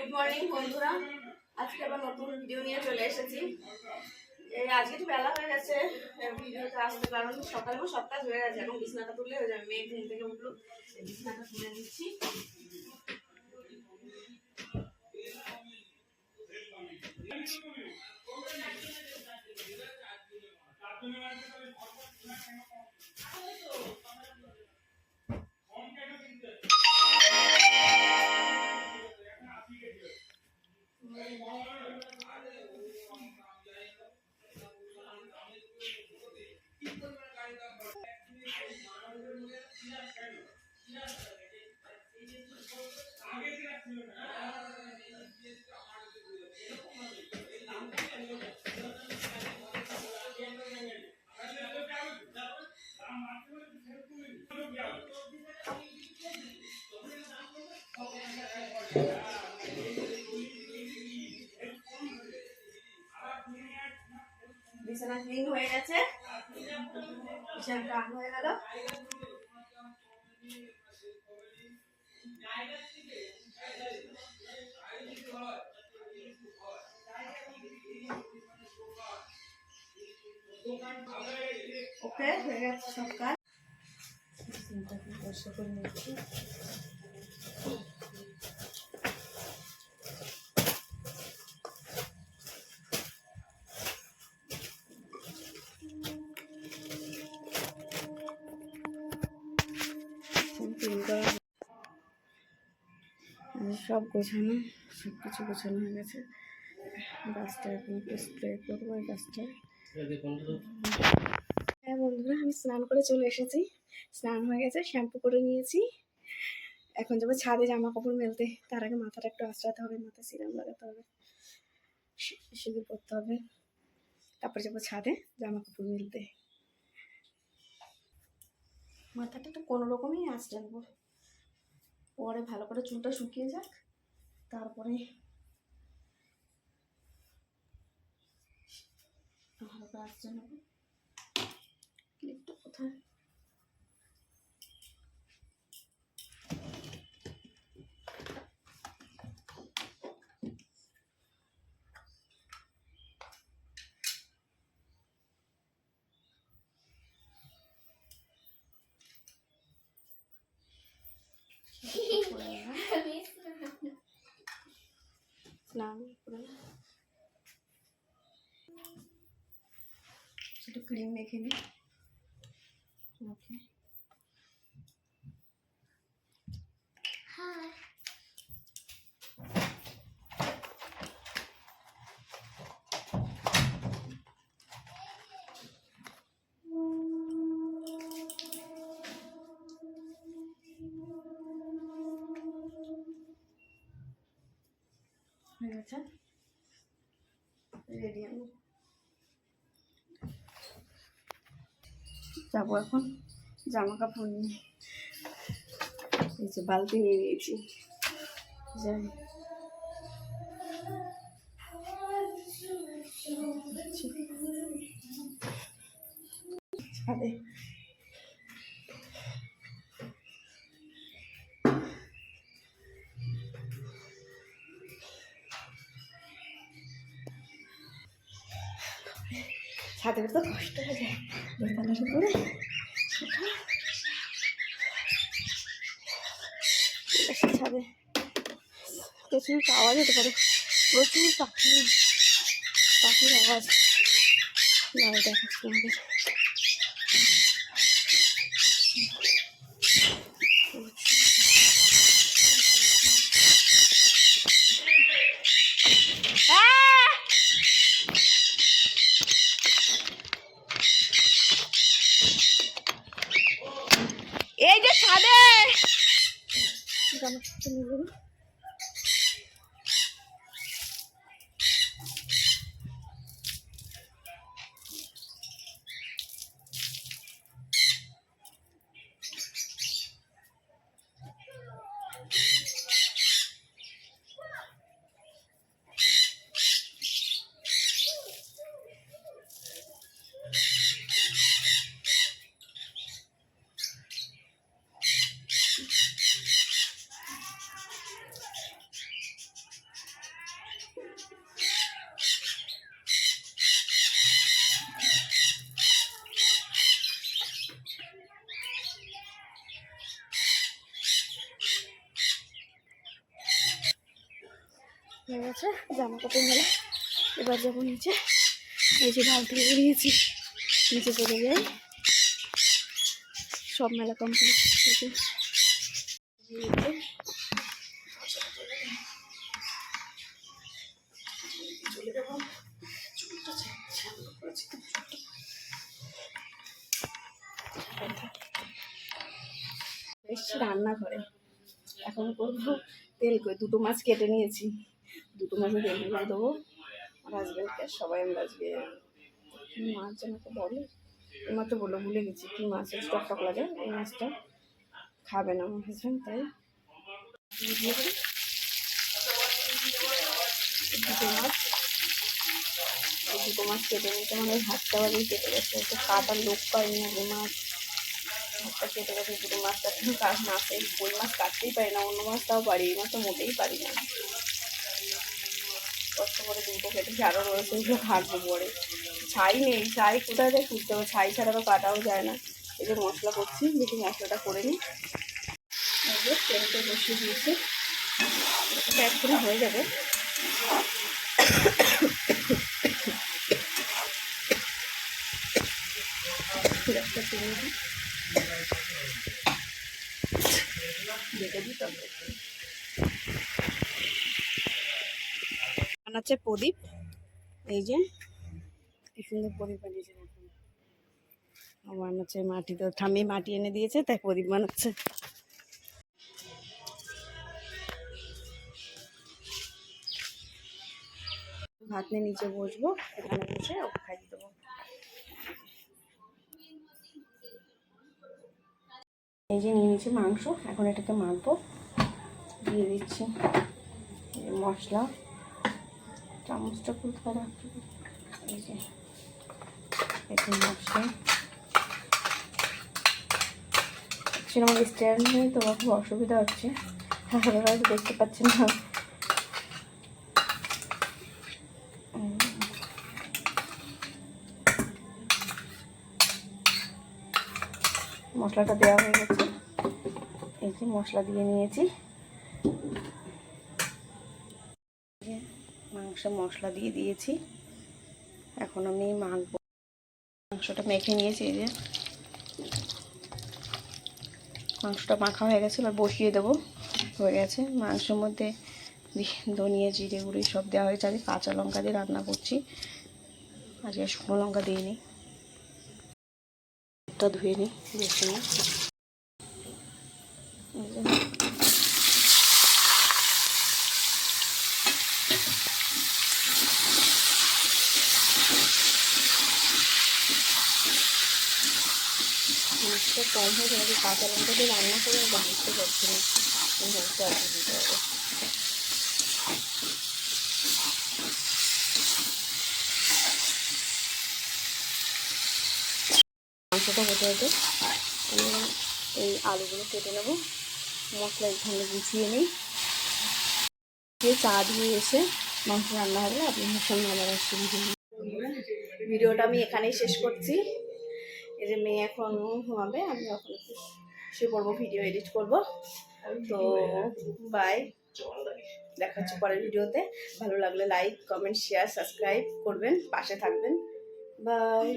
Good morning বন্ধুরা, আজকে আবার নতুন ভিডিও নিয়ে চলে এসেছি। আজকে তো বেলা হয়ে গেছে ভিডিওতে আসতে, কারণ সকালে সব কাজ হয়ে গেছে। এখন বিছানাটা তুললে হয়ে যাবে। মেয়ে ঘুম থেকে উঠলো, বিছানাটা তুলে দিচ্ছি। বিছানা ক্লিন হয়ে গেছে, বিছানাটা হয়ে গেল। ওকে, হয়ে গেছে সব কাজ। পরিষ্কার করে নিচ্ছি। সব গোছানো, সব কিছু গোছানো হয়ে গেছে। গাছটা এখন একটু স্প্রে করবো এই গাছটায়। হ্যাঁ বন্ধুরা, আমি স্নান করে চলে এসেছি। স্নান হয়ে গেছে, শ্যাম্পু করে নিয়েছি। এখন যাবো ছাদে জামা কাপড় মেলতে। তার আগে মাথাটা একটু আঁচড়াতে হবে, মাথা সিরাম লাগাতে হবে, সিঁদুর করতে হবে। তারপর যাবো ছাদে জামা কাপড় মেলতে। মাথাটা তো কোনো রকমই আঁচড়াবো, পরে ভালো করে চুলটা শুকিয়ে যাক, তারপরে ভালো করে আঁচড়াবো। ক্লিপটা কোথায়? স্নান করে একটু ক্রিম মেখে নিই। ওকে, হাই। হয়ে গেছে, রেডি। আমি যাবো এখন জামা কাপড় নিয়ে। এই যে বালতি নিয়ে নিয়েছি, যাই। ছাদে ছাদে তো কষ্ট হয়ে যায়, দোতলার উপরে ছাদে প্রচুর আওয়াজ হতে পারে, প্রচুর পাখির আওয়াজ দেখাচ্ছি আমাদের। এই যে ছাদে হয়ে গেছে জামা কাপড় মেলা। এবার যাবো নিচে, এই যে বালতি করে নিয়েছি, নিচে চলে যাই। সব মেলা কমপ্লিট। চলে যাবো এসছি রান্নাঘরে। এখন করবো তেল করে, দুটো মাছ কেটে নিয়েছি, দুটো মাছে তেল করে দেবো আমার হাজব্যান্ডকে, সবাই আমরা আজকে কী মাছ যেন তো বলে, এই মাত্র বললো, ভুলে গেছি কী মাছ, টক টক লাগে, এই মাছটা খাবে না আমার হাজব্যান্ড, তাই দিয়ে করি দুটো মাছ। এই দুটো মাছ কেটে নিতে মানে হাতটা বাড়ি কেটে গেছে, একটু কাটার লোক পাইনি আগে, মাছ হাতটা কেটে গেছে। দুটো মাছটা কাজ মাছে ওই মাছ কাটতেই পারি না, অন্য মাছটাও পারি, এই মাছটা মোটেই পারি না। কষ্ট করে দুটো কেটেছি, আরও রয়েছে, ওগুলো কাটবো পরে। ছাই নেই, ছাই কোথায় যায় খুঁজতে হবে, ছাই ছাড়া তো কাটাও যায় না। এই যে মশলা করছি, দেখি মশলাটা করে নিই। তেলটা বসিয়ে দিয়েছি, এটা এক্ষুনি হয়ে যাবে। একটা চিনি দিই, ঢেকে দিই। তবে বানাচ্ছে প্রদীপ, এই যে কি সুন্দর প্রদীপ বানিয়েছে, বানাচ্ছে মাটিতে, ঠাম্মি মাটি এনে দিয়েছে, তাই প্রদীপ বানাচ্ছে। ভাত নিয়ে নিচে বসবো, এখানে বসে ওকে খাইয়ে দেবো। এই যে নিয়ে নিচ্ছি মাংস, এখন এটাকে মাখবো, দিয়ে দিচ্ছি মশলা, চামচটা কোথায় রাখবো, এই যে একটু মশলা। অ্যাকচুয়ালি আমার স্ট্যান্ড নেই তো, খুব অসুবিধা হচ্ছে, আপনারা হয়তো দেখতে পাচ্ছেন না। মশলাটা দেওয়া হয়ে গেছে, এই যে মশলা দিয়ে নিয়েছি, মাংস মশলা দিয়ে দিয়েছি। এখন আমি মাখবো, মাংসটা মেখে নিয়েছি, এই যে মাংসটা মাখা হয়ে গেছে, এবার বসিয়ে দেবো, হয়ে গেছে। মাংসের মধ্যে ধনিয়া জিরে গুঁড়ি সব দেওয়া হয়েছে, আমি কাঁচা লঙ্কা দিয়ে রান্না করছি, আজকে শুকনো লঙ্কা দিইনি। এটা ধুয়ে নিই বেশি না, মাছটা কম হয়ে যাবে, কাঁচা লঙ্কা দিয়ে রান্না করে বুঝতে পারছি না, মাংসটা আর দিতে হবে। মাংসটা হতে হতে আমি এই আলুগুলো কেটে নেবো, মশলা এখানে গুছিয়ে নিই, দিয়ে চা দিয়ে এসে মাংস রান্না হবে, আপনার সঙ্গে আবার আসছি। ভিডিওটা আমি এখানেই শেষ করছি। এই যে মেয়ে এখন ঘুমাবে, আমি এখন একটু শুয়ে পড়বো, ভিডিও এডিট করবো। তো বাই, দেখা হচ্ছে পরের ভিডিওতে। ভালো লাগলে লাইক কমেন্ট শেয়ার সাবস্ক্রাইব করবেন, পাশে থাকবেন। বাই।